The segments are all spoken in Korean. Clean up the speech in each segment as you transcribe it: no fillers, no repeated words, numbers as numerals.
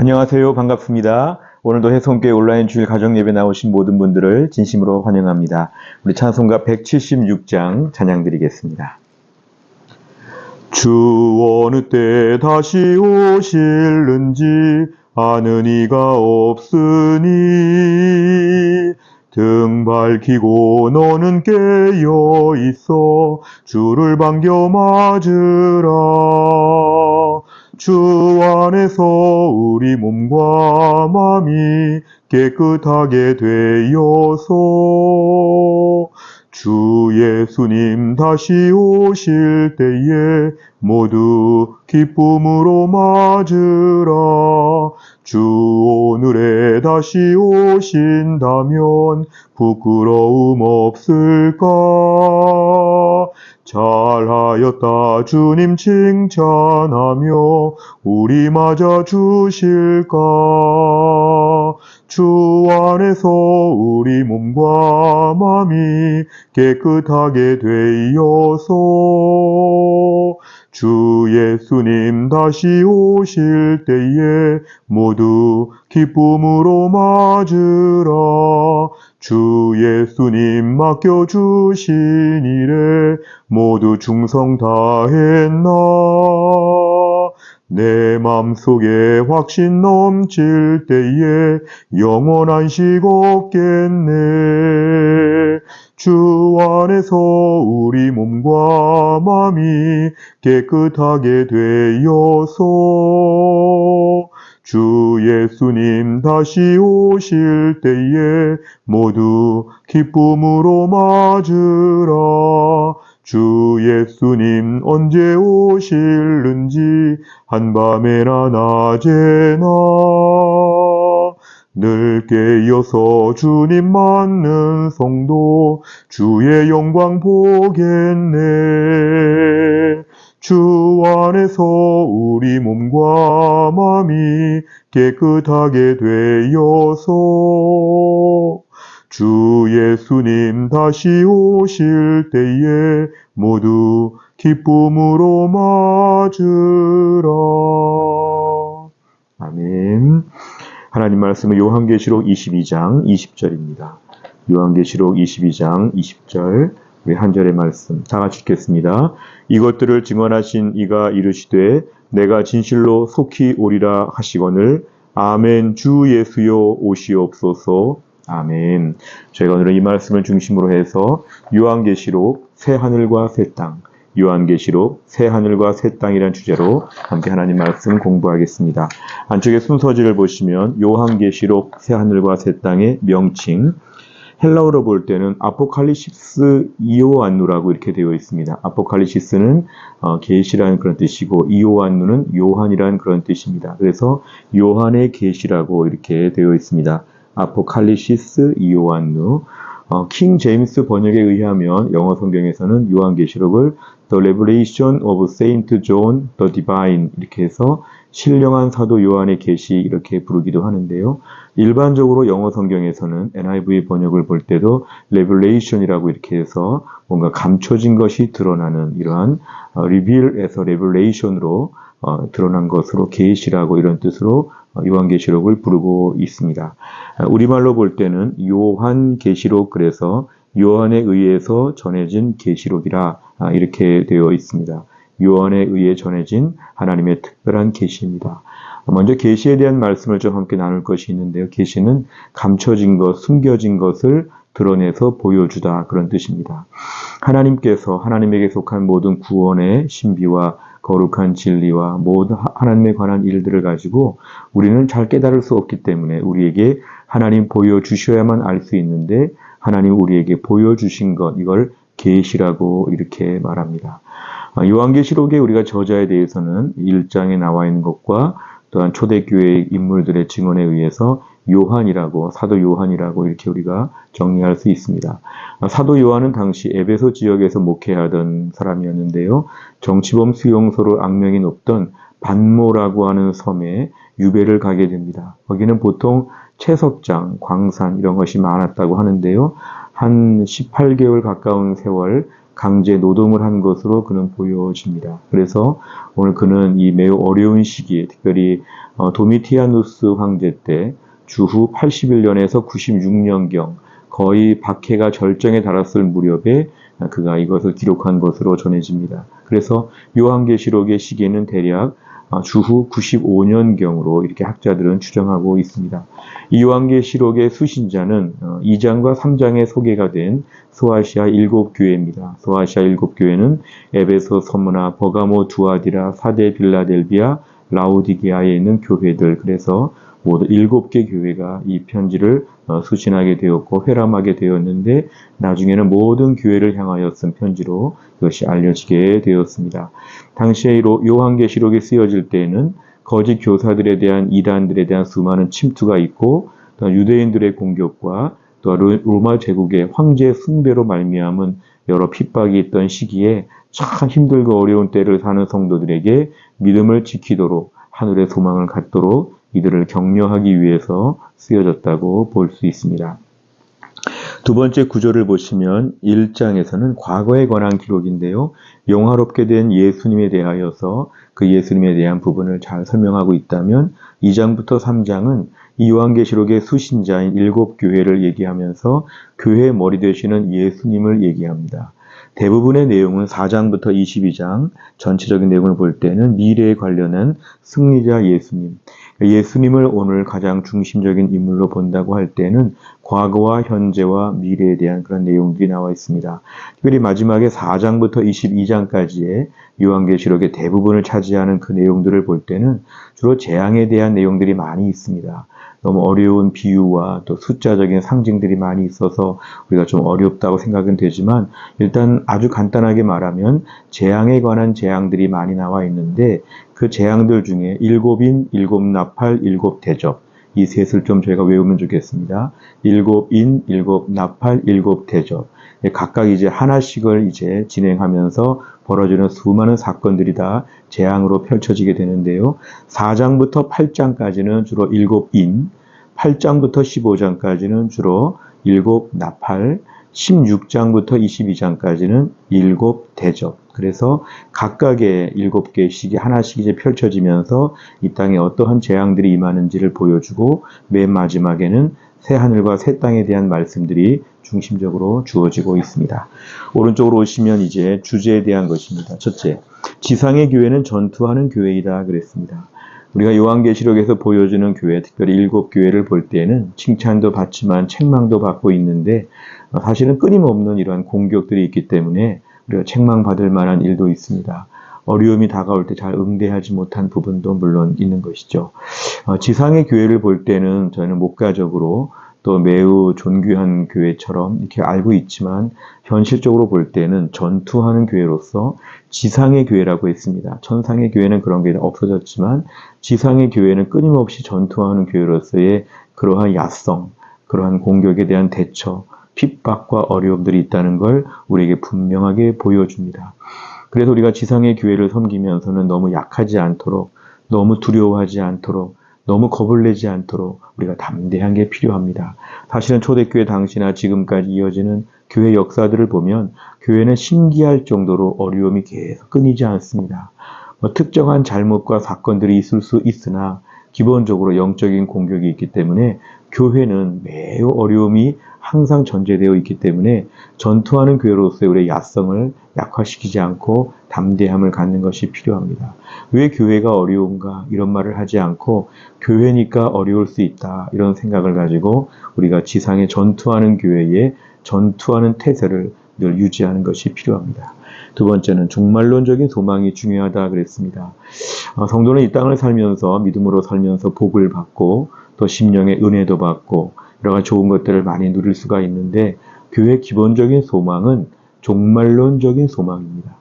안녕하세요. 반갑습니다. 오늘도 해성교회 온라인 주일 가정예배 나오신 모든 분들을 진심으로 환영합니다. 우리 찬송가 176장 찬양 드리겠습니다. 주 어느 때 다시 오실는지 아는 이가 없으니 등 밝히고 너는 깨어 있어 주를 반겨 맞으라. 주 안에서 우리 몸과 마음이 깨끗하게 되어서 주 예수님 다시 오실 때에 모두 기쁨으로 맞으라. 주 오늘에 다시 오신다면 부끄러움 없을까? 잘하였다 주님 칭찬하며 우리 맞아 주실까? 주 안에서 우리 몸과 마음이 깨끗하게 되어서 주 예수님 다시 오실 때에 모두 기쁨으로 맞으라. 주 예수님 맡겨주신 일에 모두 충성 다했나? 내 맘속에 확신 넘칠 때에 영원한 식 없겠네. 주 안에서 우리 몸과 마음이 깨끗하게 되어서 주 예수님 다시 오실 때에 모두 기쁨으로 맞으라. 주 예수님 언제 오실는지 한밤에나 낮에나 늘 깨어서 주님 맞는 성도 주의 영광 보겠네. 주 안에서 우리 몸과 마음이 깨끗하게 되어서 주 예수님 다시 오실 때에 모두 기쁨으로 맞으라. 아멘. 하나님 말씀은 요한계시록 22장 20절입니다. 요한계시록 22장 20절 우리 한 절의 말씀 다 같이 읽겠습니다. 이것들을 증언하신 이가 이르시되 내가 진실로 속히 오리라 하시거늘 아멘. 주 예수여 오시옵소서. 아멘. 저희가 오늘은 이 말씀을 중심으로 해서 요한계시록 새 하늘과 새 땅, 요한계시록 새 하늘과 새 땅이라는 주제로 함께 하나님 말씀 공부하겠습니다. 안쪽에 순서지를 보시면 요한계시록 새 하늘과 새 땅의 명칭, 헬라어로 볼 때는 아포칼리시스 이오안누라고 이렇게 되어 있습니다. 아포칼리시스는 계시라는 그런 뜻이고 이오안누는 요한이라는 그런 뜻입니다. 그래서 요한의 계시라고 이렇게 되어 있습니다. 아포칼리시스 이오안누. 킹 제임스 번역에 의하면 영어 성경에서는 요한계시록을 The Revelation of Saint John the Divine 이렇게 해서 신령한 사도 요한의 계시 이렇게 부르기도 하는데요. 일반적으로 영어 성경에서는 NIV 번역을 볼 때도 Revelation이라고 이렇게 해서 뭔가 감춰진 것이 드러나는 이러한 Reveal에서 Revelation으로 드러난 것으로 계시라고 이런 뜻으로 요한계시록을 부르고 있습니다. 우리말로 볼 때는 요한계시록 그래서 요한에 의해서 전해진 계시록이라 이렇게 되어 있습니다. 요한에 의해 전해진 하나님의 특별한 계시입니다. 먼저 계시에 대한 말씀을 좀 함께 나눌 것이 있는데요. 계시는 감춰진 것, 숨겨진 것을 드러내서 보여주다 그런 뜻입니다. 하나님께서 하나님에게 속한 모든 구원의 신비와 거룩한 진리와 모든 하나님에 관한 일들을 가지고 우리는 잘 깨달을 수 없기 때문에 우리에게 하나님 보여주셔야만 알 수 있는데 하나님 우리에게 보여주신 것 이걸 계시라고 이렇게 말합니다. 요한계시록에 우리가 저자에 대해서는 1장에 나와 있는 것과 또한 초대교회의 인물들의 증언에 의해서 요한이라고 사도 요한이라고 이렇게 우리가 정리할 수 있습니다. 사도 요한은 당시 에베소 지역에서 목회하던 사람이었는데요. 정치범 수용소로 악명이 높던 반모라고 하는 섬에 유배를 가게 됩니다. 거기는 보통 채석장, 광산 이런 것이 많았다고 하는데요. 한 18개월 가까운 세월 강제 노동을 한 것으로 그는 보여집니다. 그래서 오늘 그는 이 매우 어려운 시기에 특별히 도미티아누스 황제 때 주후 81년에서 96년경 거의 박해가 절정에 달았을 무렵에 그가 이것을 기록한 것으로 전해집니다. 그래서 요한계시록의 시기에는 대략 주후 95년경으로 이렇게 학자들은 추정하고 있습니다. 이 요한계시록의 수신자는 2장과 3장에 소개가 된 소아시아 7교회입니다. 소아시아 7교회는 에베소, 서무나, 버가모, 두아디라, 사데, 빌라델비아, 라오디게아에 있는 교회들, 그래서 모두 7개 교회가 이 편지를 수신하게 되었고 회람하게 되었는데 나중에는 모든 교회를 향하여 쓴 편지로 이것이 알려지게 되었습니다. 당시에 요한계시록이 쓰여질 때에는 거짓 교사들에 대한 이단들에 대한 수많은 침투가 있고 또 유대인들의 공격과 또 로마 제국의 황제 숭배로 말미암은 여러 핍박이 있던 시기에 참 힘들고 어려운 때를 사는 성도들에게 믿음을 지키도록 하늘의 소망을 갖도록 이들을 격려하기 위해서 쓰여졌다고 볼 수 있습니다. 두 번째 구절을 보시면 1장에서는 과거에 관한 기록인데요. 영화롭게 된 예수님에 대하여서 그 예수님에 대한 부분을 잘 설명하고 있다면 2장부터 3장은 이 요한계시록의 수신자인 7교회를 얘기하면서 교회의 머리 되시는 예수님을 얘기합니다. 대부분의 내용은 4장부터 22장 전체적인 내용을 볼 때는 미래에 관련한 승리자 예수님, 예수님을 오늘 가장 중심적인 인물로 본다고 할 때는 과거와 현재와 미래에 대한 그런 내용들이 나와 있습니다. 특별히 마지막에 4장부터 22장까지의 요한계시록의 대부분을 차지하는 그 내용들을 볼 때는 주로 재앙에 대한 내용들이 많이 있습니다. 너무 어려운 비유와 또 숫자적인 상징들이 많이 있어서 우리가 좀 어렵다고 생각은 되지만 일단 아주 간단하게 말하면 재앙에 관한 재앙들이 많이 나와 있는데 그 재앙들 중에 7인, 7나팔, 7대접 이 셋을 좀 저희가 외우면 좋겠습니다. 7인, 7나팔, 7대접 각각 이제 하나씩을 이제 진행하면서 벌어지는 수많은 사건들이 다 재앙으로 펼쳐지게 되는데요. 4장부터 8장까지는 주로 7인, 8장부터 15장까지는 주로 7나팔, 16장부터 22장까지는 7대접. 그래서 각각의 7개씩이 하나씩 이제 펼쳐지면서 이 땅에 어떠한 재앙들이 임하는지를 보여주고 맨 마지막에는 새 하늘과 새 땅에 대한 말씀들이 중심적으로 주어지고 있습니다. 오른쪽으로 오시면 이제 주제에 대한 것입니다. 첫째, 지상의 교회는 전투하는 교회이다 그랬습니다. 우리가 요한계시록에서 보여주는 교회, 특별히 7교회를 볼 때는 칭찬도 받지만 책망도 받고 있는데 사실은 끊임없는 이러한 공격들이 있기 때문에 우리가 책망받을 만한 일도 있습니다. 어려움이 다가올 때 잘 응대하지 못한 부분도 물론 있는 것이죠. 지상의 교회를 볼 때는 저희는 목가적으로 또 매우 존귀한 교회처럼 이렇게 알고 있지만 현실적으로 볼 때는 전투하는 교회로서 지상의 교회라고 했습니다. 천상의 교회는 그런 게 없어졌지만 지상의 교회는 끊임없이 전투하는 교회로서의 그러한 야성, 그러한 공격에 대한 대처, 핍박과 어려움들이 있다는 걸 우리에게 분명하게 보여줍니다. 그래서 우리가 지상의 교회를 섬기면서는 너무 약하지 않도록, 너무 두려워하지 않도록, 너무 겁을 내지 않도록 우리가 담대한 게 필요합니다. 사실은 초대교회 당시나 지금까지 이어지는 교회 역사들을 보면 교회는 신기할 정도로 어려움이 계속 끊이지 않습니다. 특정한 잘못과 사건들이 있을 수 있으나 기본적으로 영적인 공격이 있기 때문에 교회는 매우 어려움이 항상 전제되어 있기 때문에 전투하는 교회로서의 우리의 야성을 약화시키지 않고 담대함을 갖는 것이 필요합니다. 왜 교회가 어려운가 이런 말을 하지 않고 교회니까 어려울 수 있다 이런 생각을 가지고 우리가 지상에 전투하는 교회에 전투하는 태세를 늘 유지하는 것이 필요합니다. 두 번째는 종말론적인 소망이 중요하다 그랬습니다. 성도는 이 땅을 살면서 믿음으로 살면서 복을 받고 또 심령의 은혜도 받고 여러 가지 좋은 것들을 많이 누릴 수가 있는데 교회의 기본적인 소망은 종말론적인 소망입니다.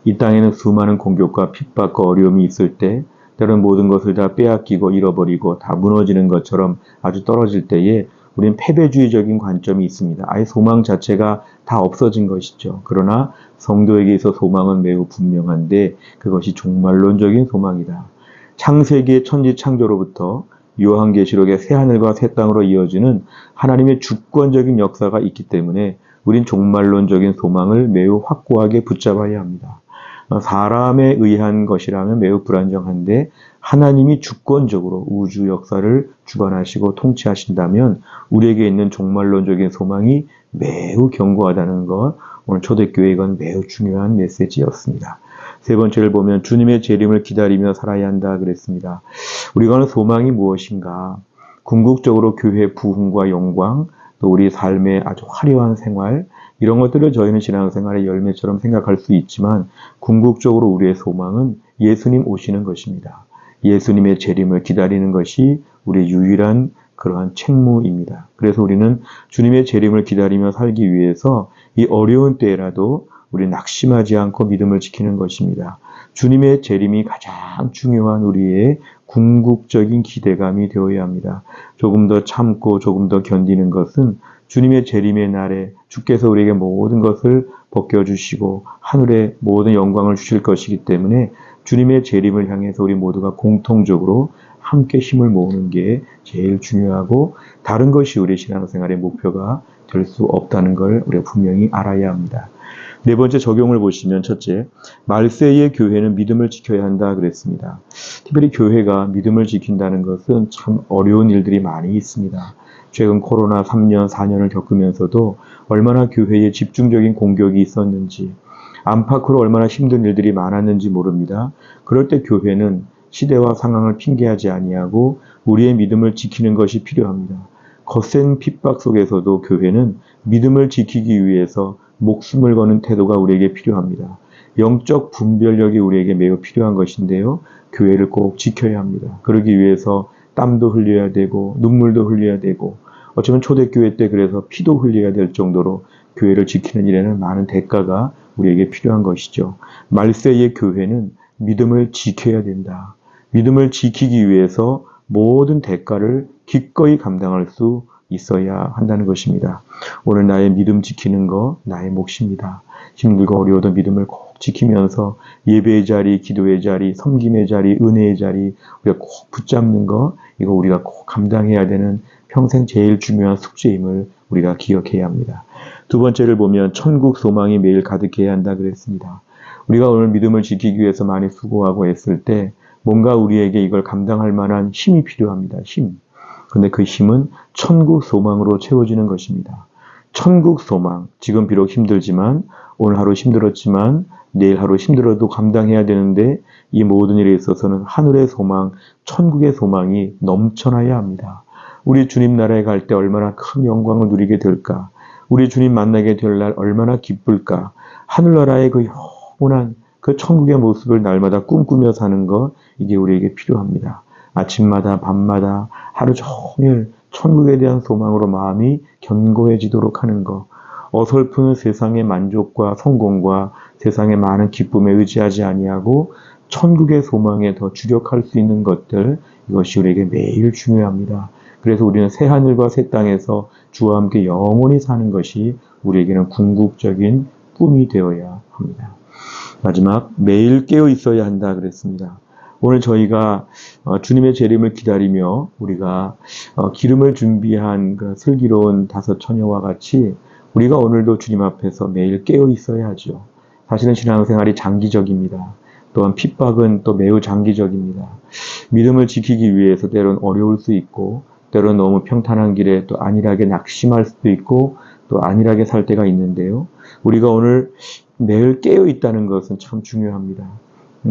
이 땅에는 수많은 공격과 핍박과 어려움이 있을 때 때로는 모든 것을 다 빼앗기고 잃어버리고 다 무너지는 것처럼 아주 떨어질 때에 우리는 패배주의적인 관점이 있습니다. 아예 소망 자체가 다 없어진 것이죠. 그러나 성도에게 있어 소망은 매우 분명한데 그것이 종말론적인 소망이다. 창세기의 천지창조로부터 요한계시록의 새하늘과 새 땅으로 이어지는 하나님의 주권적인 역사가 있기 때문에 우린 종말론적인 소망을 매우 확고하게 붙잡아야 합니다. 사람에 의한 것이라면 매우 불안정한데 하나님이 주권적으로 우주 역사를 주관하시고 통치하신다면 우리에게 있는 종말론적인 소망이 매우 견고하다는 것, 오늘 초대교회 이건 매우 중요한 메시지였습니다. 세 번째를 보면 주님의 재림을 기다리며 살아야 한다 그랬습니다. 우리가 하는 소망이 무엇인가? 궁극적으로 교회의 부흥과 영광, 또 우리 삶의 아주 화려한 생활, 이런 것들을 저희는 신앙생활의 열매처럼 생각할 수 있지만 궁극적으로 우리의 소망은 예수님 오시는 것입니다. 예수님의 재림을 기다리는 것이 우리의 유일한 그러한 책무입니다. 그래서 우리는 주님의 재림을 기다리며 살기 위해서 이 어려운 때라도 우리 낙심하지 않고 믿음을 지키는 것입니다. 주님의 재림이 가장 중요한 우리의 궁극적인 기대감이 되어야 합니다. 조금 더 참고 조금 더 견디는 것은 주님의 재림의 날에 주께서 우리에게 모든 것을 벗겨주시고 하늘에 모든 영광을 주실 것이기 때문에 주님의 재림을 향해서 우리 모두가 공통적으로 함께 힘을 모으는 게 제일 중요하고 다른 것이 우리 신앙생활의 목표가 될 수 없다는 걸 우리가 분명히 알아야 합니다. 네 번째 적용을 보시면 첫째, 말세의 교회는 믿음을 지켜야 한다 그랬습니다. 특별히 교회가 믿음을 지킨다는 것은 참 어려운 일들이 많이 있습니다. 최근 코로나 3년, 4년을 겪으면서도 얼마나 교회에 집중적인 공격이 있었는지, 안팎으로 얼마나 힘든 일들이 많았는지 모릅니다. 그럴 때 교회는 시대와 상황을 핑계하지 아니하고 우리의 믿음을 지키는 것이 필요합니다. 거센 핍박 속에서도 교회는 믿음을 지키기 위해서 목숨을 거는 태도가 우리에게 필요합니다. 영적 분별력이 우리에게 매우 필요한 것인데요. 교회를 꼭 지켜야 합니다. 그러기 위해서 땀도 흘려야 되고 눈물도 흘려야 되고 어쩌면 초대교회 때 그래서 피도 흘려야 될 정도로 교회를 지키는 일에는 많은 대가가 우리에게 필요한 것이죠. 말세의 교회는 믿음을 지켜야 된다. 믿음을 지키기 위해서 모든 대가를 기꺼이 감당할 수 있어야 한다는 것입니다. 오늘 나의 믿음 지키는 거 나의 몫입니다. 힘들고 어려워도 믿음을 꼭 지키면서 예배의 자리, 기도의 자리, 섬김의 자리, 은혜의 자리 우리가 꼭 붙잡는 거 이거 우리가 꼭 감당해야 되는 평생 제일 중요한 숙제임을 우리가 기억해야 합니다. 두 번째를 보면 천국 소망이 매일 가득해야 한다 그랬습니다. 우리가 오늘 믿음을 지키기 위해서 많이 수고하고 했을 때 뭔가 우리에게 이걸 감당할 만한 힘이 필요합니다. 힘. 그런데 그 힘은 천국 소망으로 채워지는 것입니다. 천국 소망. 지금 비록 힘들지만 오늘 하루 힘들었지만 내일 하루 힘들어도 감당해야 되는데 이 모든 일에 있어서는 하늘의 소망, 천국의 소망이 넘쳐나야 합니다. 우리 주님 나라에 갈 때 얼마나 큰 영광을 누리게 될까? 우리 주님 만나게 될 날 얼마나 기쁠까? 하늘나라의 그 영원한 그 천국의 모습을 날마다 꿈꾸며 사는 것 이게 우리에게 필요합니다. 아침마다 밤마다 하루 종일 천국에 대한 소망으로 마음이 견고해지도록 하는 것. 어설픈 세상의 만족과 성공과 세상의 많은 기쁨에 의지하지 아니하고 천국의 소망에 더 주력할 수 있는 것들 이것이 우리에게 매일 중요합니다. 그래서 우리는 새 하늘과 새 땅에서 주와 함께 영원히 사는 것이 우리에게는 궁극적인 꿈이 되어야 합니다. 마지막 매일 깨어 있어야 한다 그랬습니다. 오늘 저희가 주님의 재림을 기다리며 우리가 기름을 준비한 그 슬기로운 5 처녀와 같이 우리가 오늘도 주님 앞에서 매일 깨어 있어야 하죠. 사실은 신앙생활이 장기적입니다. 또한 핍박은 또 매우 장기적입니다. 믿음을 지키기 위해서 때로는 어려울 수 있고 때로는 너무 평탄한 길에 또 안일하게 낙심할 수도 있고 또 안일하게 살 때가 있는데요. 우리가 오늘 매일 깨어 있다는 것은 참 중요합니다.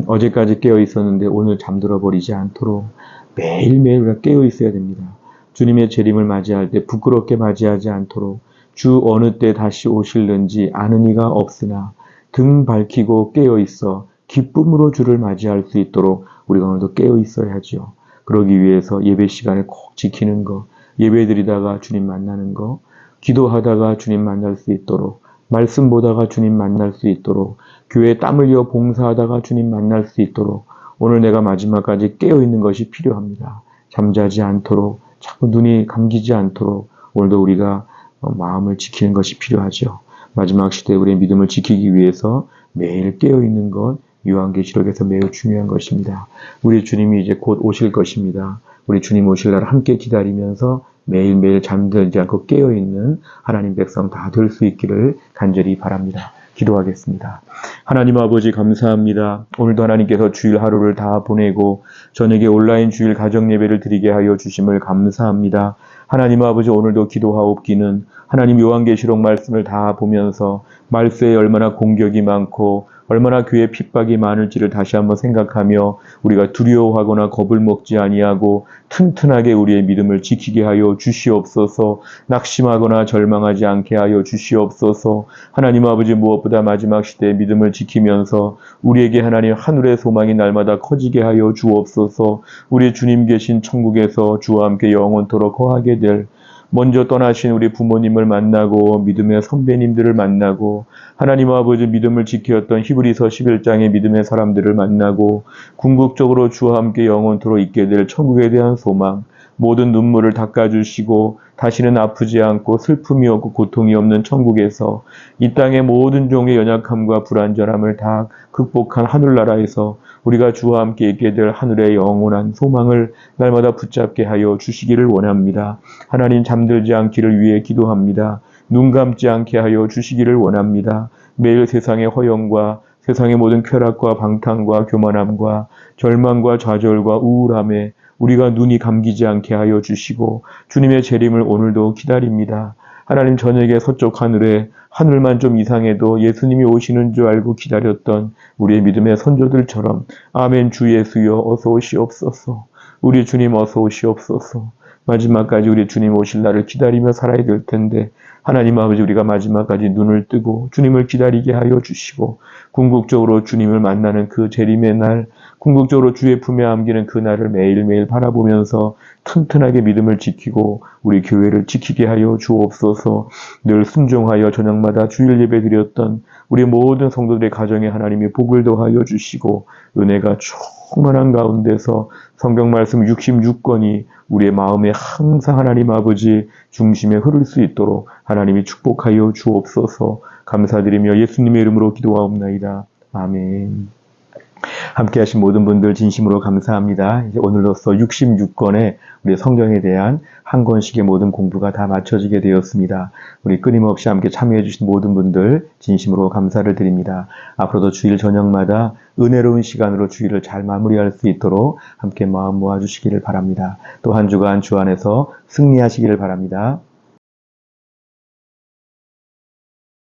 어제까지 깨어 있었는데 오늘 잠들어 버리지 않도록 매일매일 우리가 깨어 있어야 됩니다. 주님의 재림을 맞이할 때 부끄럽게 맞이하지 않도록 주 어느 때 다시 오실는지 아는 이가 없으나 등 밝히고 깨어 있어 기쁨으로 주를 맞이할 수 있도록 우리가 오늘도 깨어 있어야죠. 그러기 위해서 예배 시간에 꼭 지키는 거, 예배 드리다가 주님 만나는 거, 기도하다가 주님 만날 수 있도록, 말씀 보다가 주님 만날 수 있도록, 교회에 땀 흘려 봉사하다가 주님 만날 수 있도록 오늘 내가 마지막까지 깨어있는 것이 필요합니다. 잠자지 않도록, 자꾸 눈이 감기지 않도록 오늘도 우리가 마음을 지키는 것이 필요하죠. 마지막 시대에 우리의 믿음을 지키기 위해서 매일 깨어있는 것, 요한계시록에서 매우 중요한 것입니다. 우리 주님이 이제 곧 오실 것입니다. 우리 주님 오실 날 함께 기다리면서 매일매일 잠들지 않고 깨어있는 하나님 백성 다 될 수 있기를 간절히 바랍니다. 기도하겠습니다. 하나님 아버지 감사합니다. 오늘도 하나님께서 주일 하루를 다 보내고 저녁에 온라인 주일 가정 예배를 드리게 하여 주심을 감사합니다. 하나님 아버지 오늘도 기도하옵기는 하나님 요한계시록 말씀을 다 보면서 말세에 얼마나 공격이 많고 얼마나 교회 핍박이 많을지를 다시 한번 생각하며 우리가 두려워하거나 겁을 먹지 아니하고 튼튼하게 우리의 믿음을 지키게 하여 주시옵소서. 낙심하거나 절망하지 않게 하여 주시옵소서. 하나님 아버지 무엇보다 마지막 시대의 믿음을 지키면서 우리에게 하나님 하늘의 소망이 날마다 커지게 하여 주옵소서. 우리 주님 계신 천국에서 주와 함께 영원토록 거하게 될 먼저 떠나신 우리 부모님을 만나고 믿음의 선배님들을 만나고 하나님 아버지 믿음을 지켰던 히브리서 11장의 믿음의 사람들을 만나고 궁극적으로 주와 함께 영원토록 있게 될 천국에 대한 소망, 모든 눈물을 닦아주시고 다시는 아프지 않고 슬픔이 없고 고통이 없는 천국에서 이 땅의 모든 종의 연약함과 불완전함을 다 극복한 하늘나라에서 우리가 주와 함께 있게 될 하늘의 영원한 소망을 날마다 붙잡게 하여 주시기를 원합니다. 하나님 잠들지 않기를 위해 기도합니다. 눈 감지 않게 하여 주시기를 원합니다. 매일 세상의 허영과 세상의 모든 쾌락과 방탕과 교만함과 절망과 좌절과 우울함에 우리가 눈이 감기지 않게 하여 주시고 주님의 재림을 오늘도 기다립니다. 하나님 저녁에 서쪽 하늘에 하늘만 좀 이상해도 예수님이 오시는 줄 알고 기다렸던 우리의 믿음의 선조들처럼 아멘 주 예수여 어서 오시옵소서. 우리 주님 어서 오시옵소서. 마지막까지 우리 주님 오실 날을 기다리며 살아야 될 텐데 하나님 아버지 우리가 마지막까지 눈을 뜨고 주님을 기다리게 하여 주시고 궁극적으로 주님을 만나는 그 재림의 날, 궁극적으로 주의 품에 안기는 그 날을 매일매일 바라보면서 튼튼하게 믿음을 지키고 우리 교회를 지키게 하여 주옵소서. 늘 순종하여 저녁마다 주일 예배 드렸던 우리 모든 성도들의 가정에 하나님이 복을 더하여 주시고 은혜가 충만한 가운데서 성경 말씀 66권이 우리의 마음에 항상 하나님 아버지 중심에 흐를 수 있도록 하나님이 축복하여 주옵소서. 감사드리며 예수님의 이름으로 기도하옵나이다. 아멘. 함께 하신 모든 분들 진심으로 감사합니다. 이제 오늘로써 66권의 우리 성경에 대한 한 권씩의 모든 공부가 다 마쳐지게 되었습니다. 우리 끊임없이 함께 참여해 주신 모든 분들 진심으로 감사를 드립니다. 앞으로도 주일 저녁마다 은혜로운 시간으로 주일을 잘 마무리할 수 있도록 함께 마음 모아주시기를 바랍니다. 또 한 주간 주 안에서 승리하시기를 바랍니다.